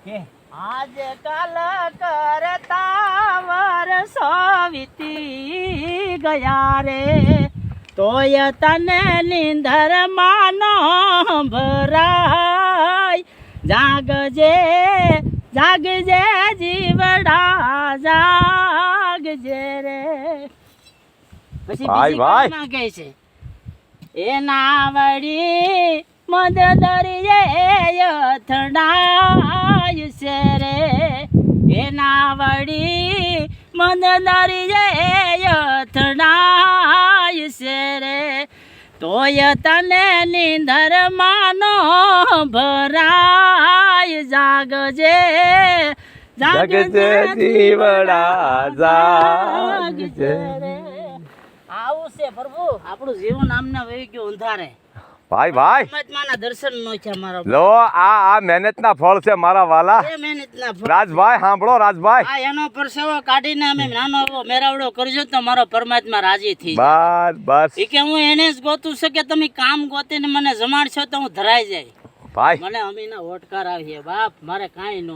કે આજ કાલ કરતા વર્ષો વીતી ગયા રે તોય તને નીંદર માનો ભરાય જાગજે જાગજે જીવડા જાગજે રે પછી ભાઈ, બીજી ભાઈ. કલ્પના કહે છે એના વળી મદ દરિયે અથડાય છે રે એના વળી મદ દરિયે અથડાય છે રે તોય તને નીંદર માનો ભરાય જાગજે જગજે જીવડા જાગજે. રે આવું છે પ્રભુ આપણું જીવન આમને વહી ગયું અંધારે ભાઈ ભાઈ પરમાત્માના દર્શન નો છે મારા લો આ મહેનતના ફળ છે મારા વાલા. એ મહેનતના ફળ. રાજભાઈ સાંભળો રાજભાઈ. આ એનો પરસેવો કાઢીને અમે નાનો એવો મેરાવડો કરજો તો મારો પરમાત્મા રાજી થઈ જાય. બસ બસ એ કે હું એને જ ગોતું છે કે તમે કામ ગોતીને મને જમાડશો તો હું ધરાઈ જાય ભાઈ મને અમીના ઓટકાર આવીએ બાપ મારે કાંઈ ન